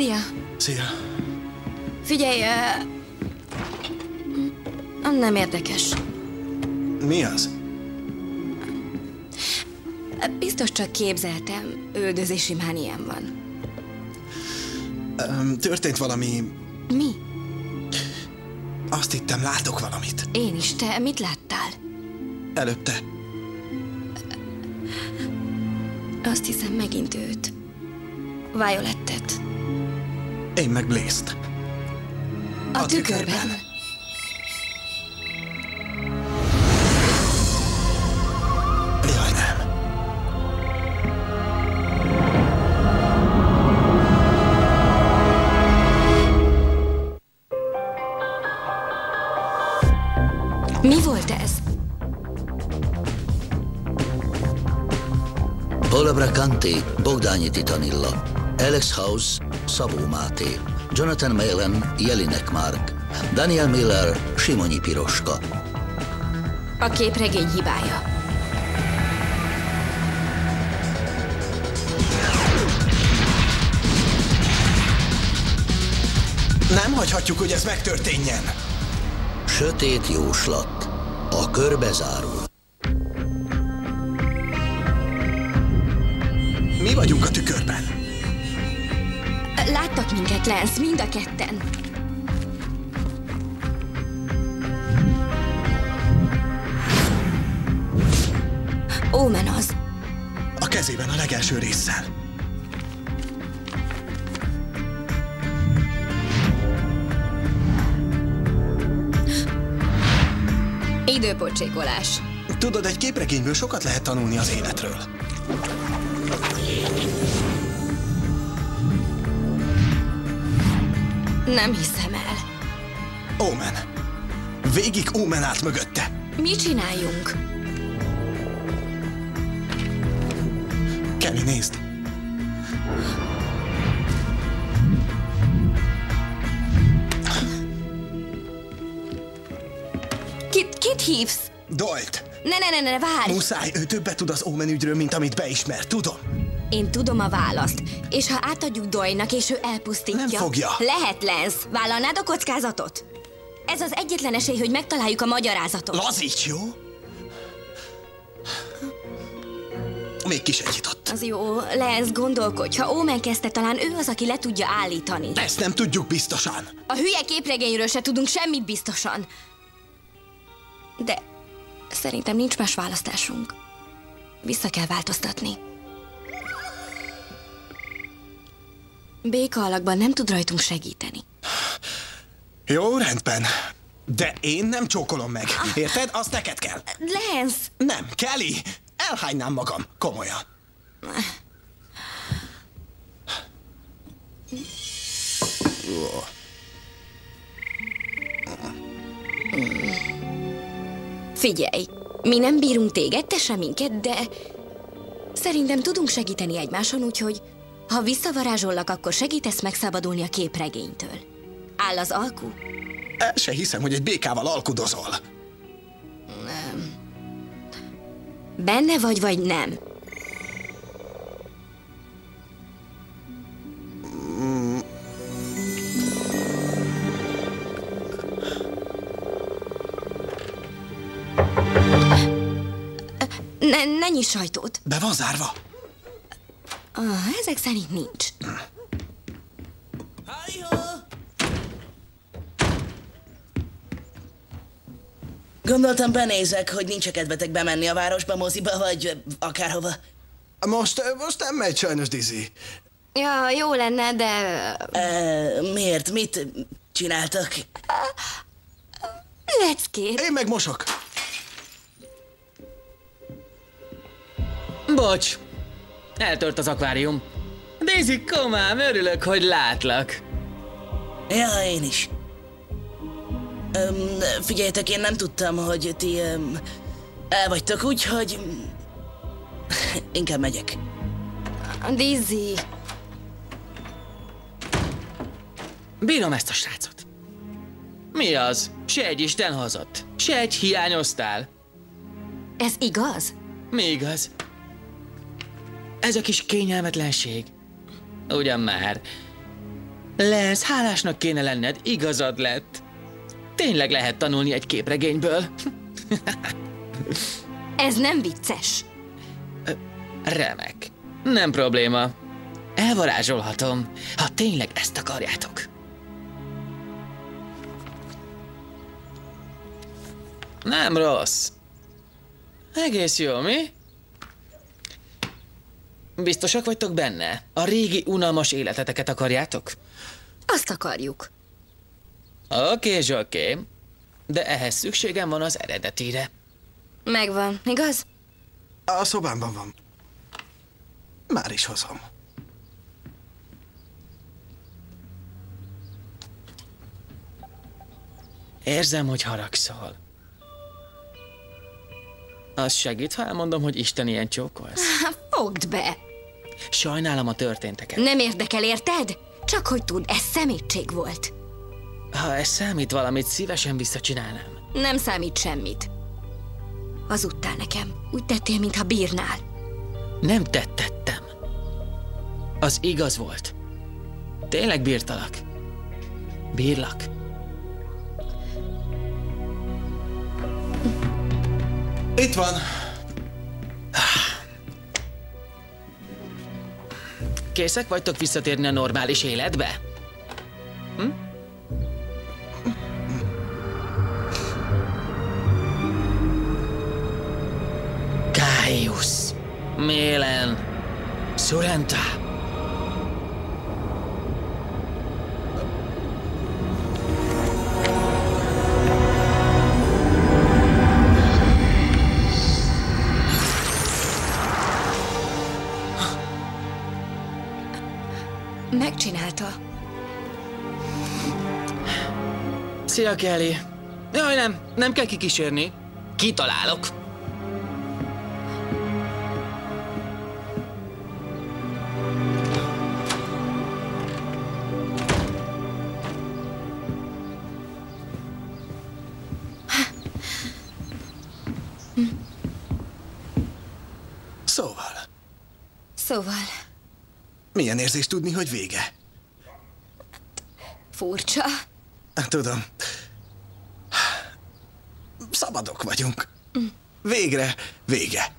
Szia! Szia! Figyelj, nem érdekes. Mi az? Biztos csak képzeltem, üldözési mániám van. Történt valami... Mi? Azt hittem, látok valamit. Én is. Te mit láttál? Előtte. Azt hiszem, megint őt. Violettet. Én meg Blaze-t. A tükörben. Jaj, nem. Mi volt ez? Paula Bracanti, Bogdányi Titanilla, Alex House, Szabó Máté, Jonathan Malen, Jelinek Mark, Daniel Miller, Simonyi Piroska. A képregény hibája. Nem hagyhatjuk, hogy ez megtörténjen. Sötét jóslat. A kör bezárul. Mi vagyunk a tükörben. Láttak minket, Lance, mind a ketten. Omen az. A kezében a legelső résszel. Időpocsékolás. Tudod, egy képregényből sokat lehet tanulni az életről. Nem hiszem el. Omen. Végig Omen állt mögötte. Mit csináljunk? Kelly, nézd. Kit hívsz? Doyle-t. Ne, várj! Muszáj, ő többet tud az Omen ügyről, mint amit beismer. Tudom. Én tudom a választ. És ha átadjuk Doyle-nak, és ő elpusztítja... Nem fogja. Lehet, Lance. Vállalnád a kockázatot? Ez az egyetlen esély, hogy megtaláljuk a magyarázatot. Lazíts, jó? Még kisegyított. Az jó, Lance, gondolkodj. Ha Omen kezdte, talán ő az, aki le tudja állítani. Ezt nem tudjuk biztosan. A hülye képregényről se tudunk semmit biztosan. De szerintem nincs más választásunk. Vissza kell változtatni. Béka alakban nem tud rajtunk segíteni. Jó, rendben. De én nem csókolom meg. Érted? Azt neked kell. Lance! Nem, Kelly! Elhánynám magam. Komolyan. Figyelj, mi nem bírunk téged, te sem minket, de szerintem tudunk segíteni egymáson, úgyhogy ha visszavarázsollak, akkor segítesz megszabadulni a képregénytől. Áll az alku? El se hiszem, hogy egy békával alkudozol. Benne vagy nem? Ne nyiss sajtót. Be van zárva. Ezek szerint nincs. Gondoltam, benézek, hogy nincs kedvetek bemenni a városba, moziba, vagy akárhova. Most nem megy sajnos, Dizzy. Ja, jó lenne, de... Miért? Mit csináltak? Leckét. Én meg mosok. Bocs, eltört az akvárium. Daisy, komám, örülök, hogy látlak. Ja, én is. Figyeljetek, én nem tudtam, hogy ti el vagytok, úgyhogy inkább megyek. Dizzy. Bírom ezt a srácot. Mi az? Se egy Isten hozott, se egy hiányoztál. Ez igaz? Mi igaz? Ez a kis kényelmetlenség. Ugyan már. Lance, hálásnak kéne lenned, igazad lett. Tényleg lehet tanulni egy képregényből. Ez nem vicces. Remek. Nem probléma. Elvarázsolhatom, ha tényleg ezt akarjátok. Nem rossz. Egész jó, mi? Biztosak vagytok benne? A régi, unalmas életeteket akarjátok? Azt akarjuk. Oké, zsoké. De ehhez szükségem van az eredetire. Megvan, igaz? A szobámban van. Már is hozom. Érzem, hogy haragszol. Az segít, ha elmondom, hogy Isten ilyen csókolsz? Fogd be! Sajnálom a történteket. Nem érdekel, érted? Csak hogy tudd, ez szemétség volt. Ha ez számít valamit, szívesen visszacsinálnám. Nem számít semmit. Hazudtál nekem. Úgy tettél, mintha bírnál. Nem tettem. Az igaz volt. Tényleg bírtalak. Bírlak. Itt van. Készek vagytok visszatérni a normális életbe? Caius, Mélen, Sorrento. Megcsinálta. Szia, Kelly. Jaj, nem kell kikísérni. Kitalálok. Szóval, Milyen érzés tudni, hogy vége? furcsa. Tudom. Szabadok vagyunk. Végre vége.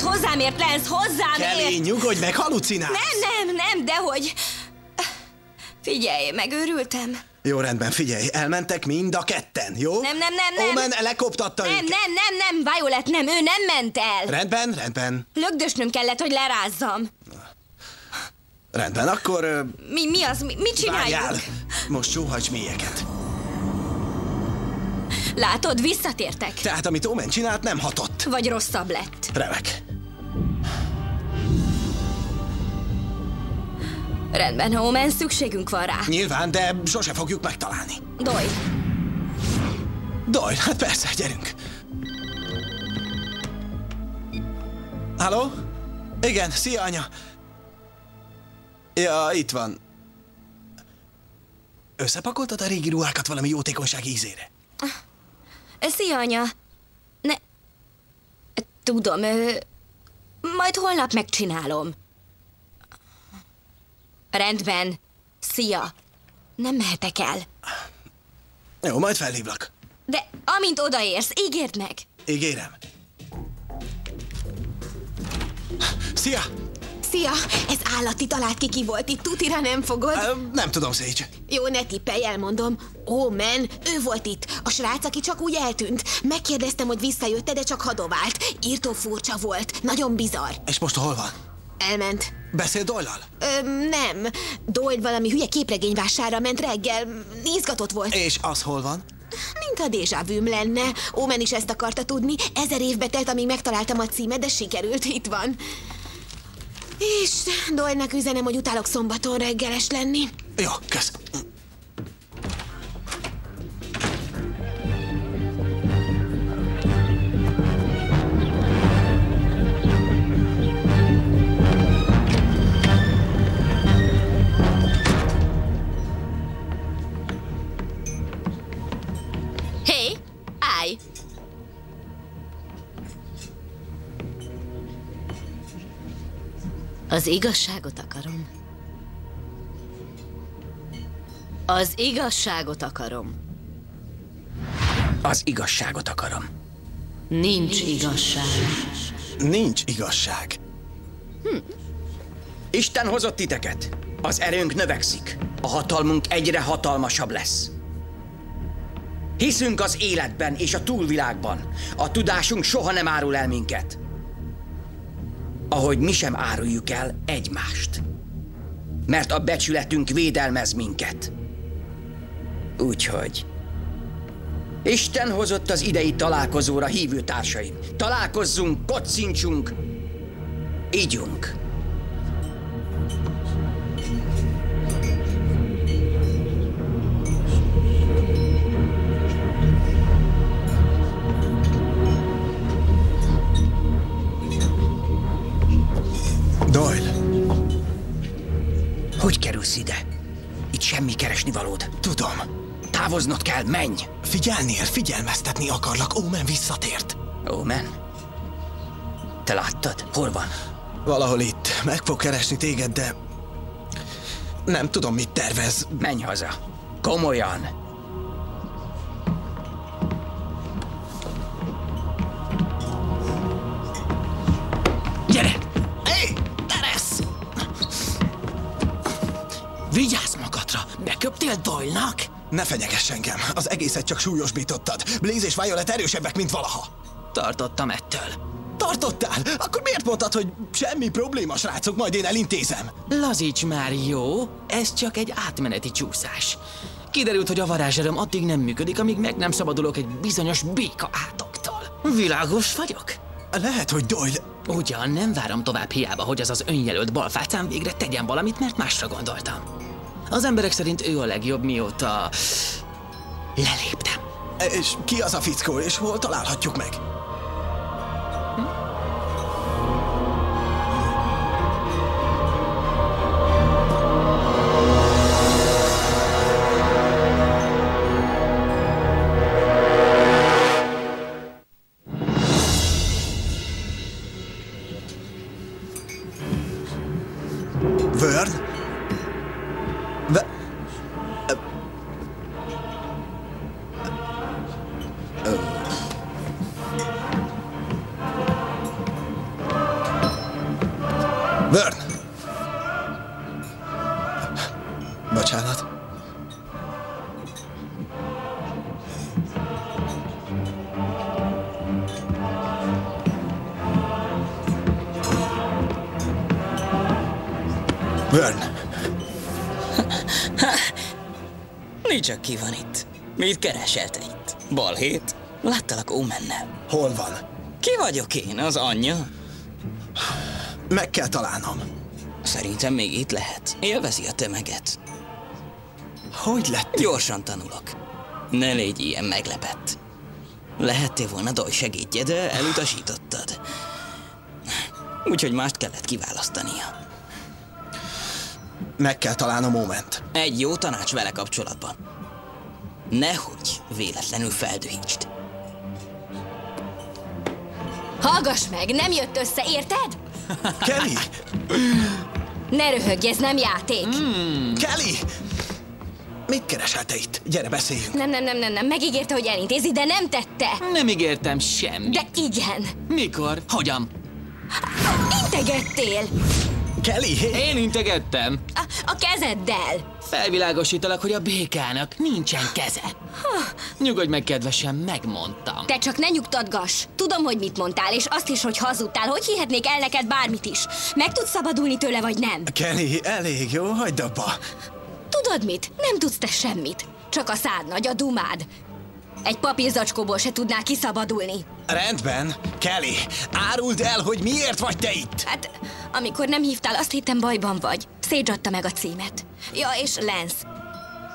Hozzámért, Lance, hozzámért! Kelly, nyugodj meg, halucinálsz! Nem, dehogy... Figyelj, megőrültem. Jó, rendben, figyelj, elmentek mind a ketten, jó? Nem. Omen lekoptatta őket. Nem, Violet, nem, ő nem ment el. Rendben. Lögdösnöm kellett, hogy lerázzam. Rendben, akkor... Mi az? Mit csináljuk? Várjál! Most sóhajts mélyeket. Látod, visszatértek. Tehát, amit Omen csinált, nem hatott. Vagy rosszabb lett. Remek. Rendben, Omen, szükségünk van rá. Nyilván, de sose fogjuk megtalálni. Doyle, hát persze, gyerünk. Halló? Igen, szia, anya. Ja, itt van. Összepakoltad a régi ruhákat valami jótékonyság ízére? Szia, anya. Tudom, majd holnap megcsinálom. Rendben. Szia. Nem mehetek el. Jó, majd felhívlak. De amint odaérsz, ígérd meg. Ígérem. Szia! Szia! Ez állati, talált ki volt itt, tutira nem fogod? Nem tudom, Sage. Jó, ne tippelj, elmondom. Omen, ő volt itt. A srác, aki csak úgy eltűnt. Megkérdeztem, hogy visszajött-e, de csak hadovált. Írtó furcsa volt. Nagyon bizarr. És most hol van? Elment. Beszél Doyle-al? Nem. Doyle valami hülye képregényvásárra ment reggel. Izgatott volt. És az hol van? Mintha déjà vüm lenne. Omen is ezt akarta tudni. 1000 évbe telt, amíg megtaláltam a címet, de sikerült, itt van. És Doyle-nak üzenem, hogy utálok szombaton reggeles lenni. Jó, kösz. Hé, állj! Az igazságot akarom. Az igazságot akarom. Az igazságot akarom. Nincs igazság. Nincs igazság. Isten hozott titeket. Az erőnk növekszik. A hatalmunk egyre hatalmasabb lesz. Hiszünk az életben és a túlvilágban. A tudásunk soha nem árul el minket. Ahogy mi sem áruljuk el egymást. Mert a becsületünk védelmez minket. Úgyhogy... Isten hozott az idei találkozóra hívő társaim. Találkozzunk, kocincsunk, ígyunk. Doyle. Hogy kerülsz ide? Itt semmi keresnivalód. Tudom. Távoznod kell, menj! Figyelnél, figyelmeztetni akarlak, Omen visszatért. Omen? Te láttad? Hol van? Valahol itt. Meg fog keresni téged, de... nem tudom, mit tervez. Menj haza. Komolyan. Gyere! Hé! Teresz! Vigyázz magadra! Beköptél Doyle-nak? Ne fenyegess engem. Az egészet csak súlyosbítottad. Blaze és Violet erősebbek, mint valaha. Tartottam ettől. Tartottál? Akkor miért mondtad, hogy semmi probléma, srácok, majd én elintézem? Lazíts már, jó? Ez csak egy átmeneti csúszás. Kiderült, hogy a varázserőm addig nem működik, amíg meg nem szabadulok egy bizonyos béka átoktól. Világos vagyok? Lehet, hogy Doyle... Ugyan nem várom tovább hiába, hogy az önjelölt balfácán végre tegyen valamit, mert másra gondoltam. Az emberek szerint ő a legjobb, mióta... leléptem. És ki az a fickó, és hol találhatjuk meg? Vern? Vern! Bocsánat. Vern! Mi csak ki van itt? Mit keresel te itt? Balhét? Láttalak Omennel. Hol van? Ki vagyok én, az anyja? Meg kell találnom. Szerintem még itt lehet. Élvezi a tömeget. Hogy lett? Gyorsan tanulok. Ne légy ilyen meglepett. Lehettél volna Doyle segédje, de elutasítottad. Úgyhogy mást kellett kiválasztania. Meg kell találnom Oment. Egy jó tanács vele kapcsolatban. Nehogy véletlenül feldühítsd. Hallgass meg, nem jött össze, érted? Kelly! Ne röhögj, ez nem játék. Kelly! Mit keresel te itt? Gyere, beszéljünk. Nem, megígérte, hogy elintézi, de nem tette. Nem ígértem semmit. De igen. Mikor? Hogyan? Integettél. Kelly, hé! Én integettem. A kezeddel. Felvilágosítalak, hogy a békának nincsen keze. Nyugodj meg, kedvesem, megmondtam. Te csak ne nyugtatgass. Tudom, hogy mit mondtál, és azt is, hogy hazudtál. Hogy hihetnék el neked bármit is? Meg tudsz szabadulni tőle, vagy nem? Kelly, elég jó, hagyd abba. Tudod mit? Nem tudsz te semmit. Csak a szád nagy, a dumád. Egy papírzacskóból se tudnál kiszabadulni. Rendben. Kelly, áruld el, hogy miért vagy te itt. Hát, amikor nem hívtál, azt hittem bajban vagy. Sage adta meg a címet. Ja, és Lance.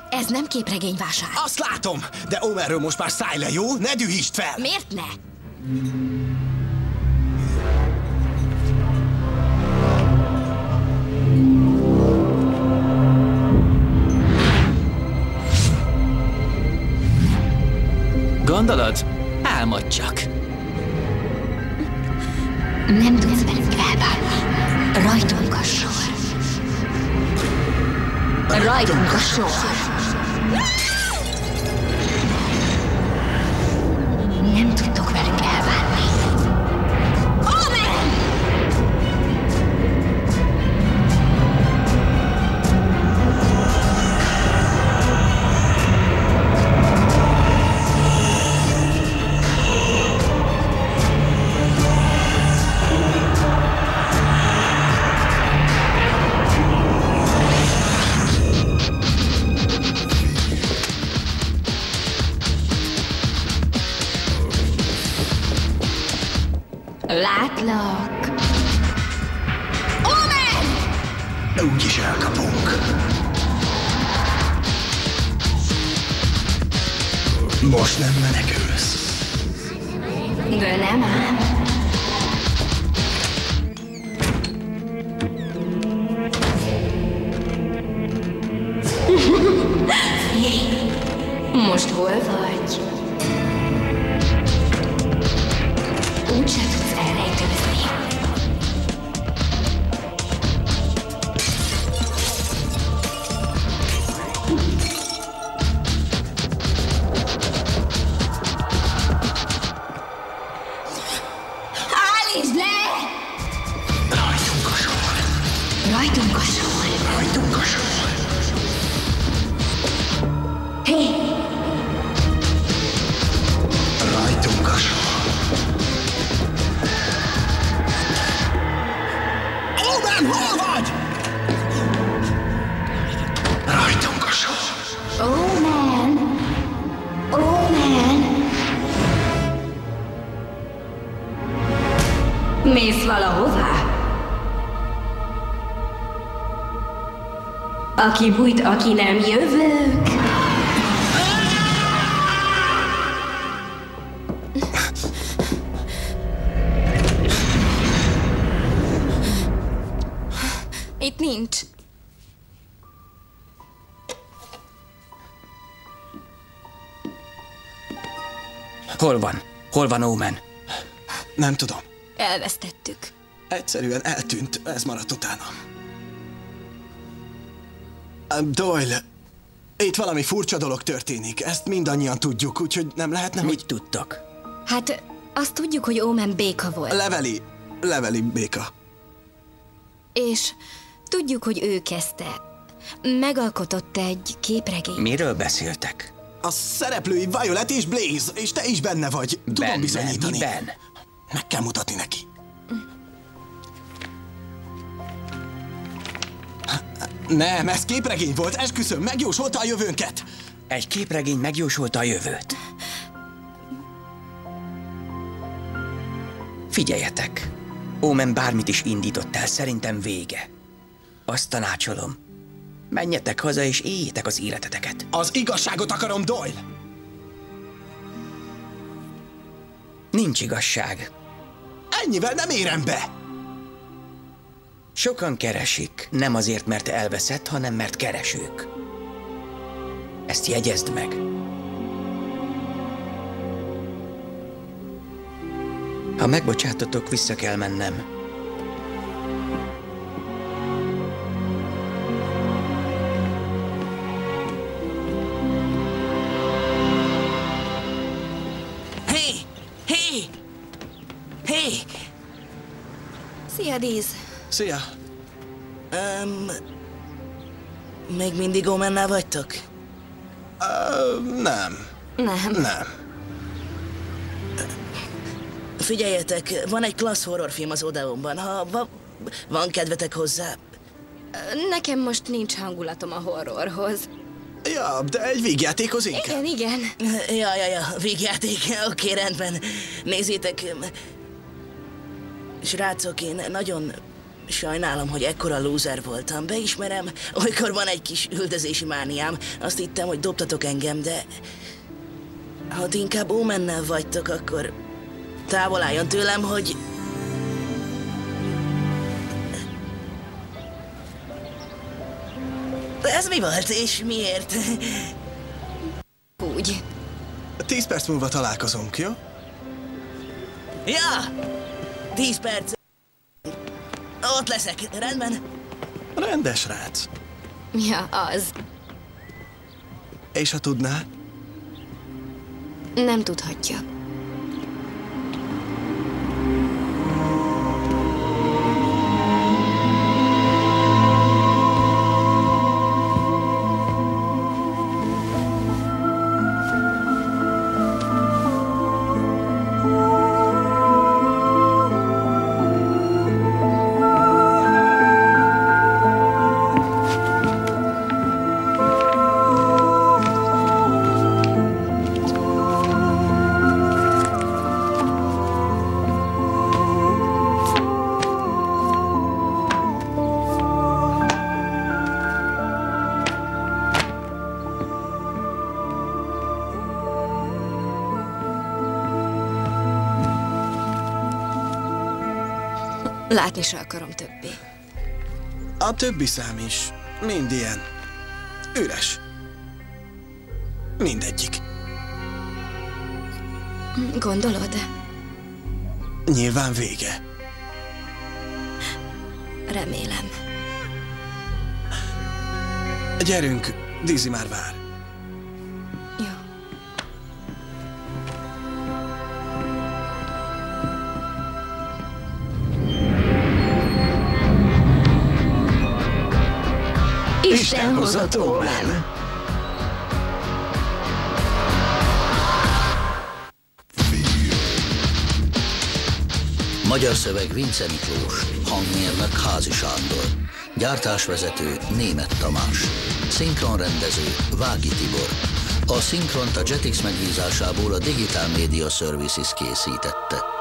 Ez nem képregényvásár. Azt látom, de Omenről most már szállj le, jó? Ne dühítsd fel! Miért ne? Gondolod? Álmodj csak. Nem tudsz velük elbánni. Rajtunk a sor. Rajtunk a sor. Nem tudtok velük elbánni. Omen! Látlak. Omen! Úgyis elkapunk. Most nem menekülsz. De nem ám. Most hol vagy? Úgyse tudsz elrejtőzni. Állítsd le! Rajtunk a sor. Rajtunk a sor. Rajtunk a sor. Hé! Rajtunk a sor. Omen, hol vagy? Rajtunk a sor. Omen! Omen! Mész valahová? Aki bújt, aki nem jövök. Itt nincs. Hol van? Hol van Omen? Nem tudom. Elvesztettük. Egyszerűen eltűnt, ez maradt utána. Doyle, itt valami furcsa dolog történik. Ezt mindannyian tudjuk, úgyhogy nem lehetne, Mit hogy... tudtak? Hát, azt tudjuk, hogy Omen béka volt. Leveli béka. És tudjuk, hogy ő kezdte. Megalkotott egy képregényt. Miről beszéltek? A szereplői Violet és Blaze, és te is benne vagy. Tudom Benne? bizonyítani. Miben? Meg kell mutatni neki. Nem, ez képregény volt, esküszöm, megjósolta a jövőnket. Egy képregény megjósolta a jövőt. Figyeljetek! Omen bármit is indított el, szerintem vége. Azt tanácsolom. Menjetek haza és éljétek az életeteket. Az igazságot akarom, Doyle. Nincs igazság. Ennyivel nem érem be. Sokan keresik, nem azért, mert elveszett, hanem mert keresők. Ezt jegyezd meg. Ha megbocsátotok, vissza kell mennem. Hé! Hé! Hé! Szia, Diz. Szia. Még mindig Omennál vagytok? Nem. Nem. Figyeljetek, van egy klassz horrorfilm az Odeonban. Ha van kedvetek hozzá? Nekem most nincs hangulatom a horrorhoz. Ja, de egy vígjátékhoz inkább. Igen. Ja, végjáték. Oké, rendben. Nézzétek, srácok, én nagyon sajnálom, hogy ekkora lúzer voltam. Beismerem, olykor van egy kis üldözési mániám. Azt hittem, hogy dobtatok engem, de ha ti inkább Omennel vagytok, akkor távol álljon tőlem, hogy... Ez mi volt, és miért? Úgy. 10 perc múlva találkozunk, jó? Ja! 10 perc. Ott leszek, rendben? Rendes rác. Ja, az. És ha tudná? Nem tudhatja. Látni se akarom többé. A többi szám is. Mind ilyen. Üres. Mindegyik. Gondolod? Nyilván vége. Remélem. Gyerünk, Dizzy már vár. Jó. Isten hozott Omen. Magyar szöveg Vince Miklós, hangmérnök Házi Sándor, gyártásvezető Németh Tamás, szinkronrendező Vági Tibor. A szinkront a Jetix megbízásából a Digital Media Services készítette.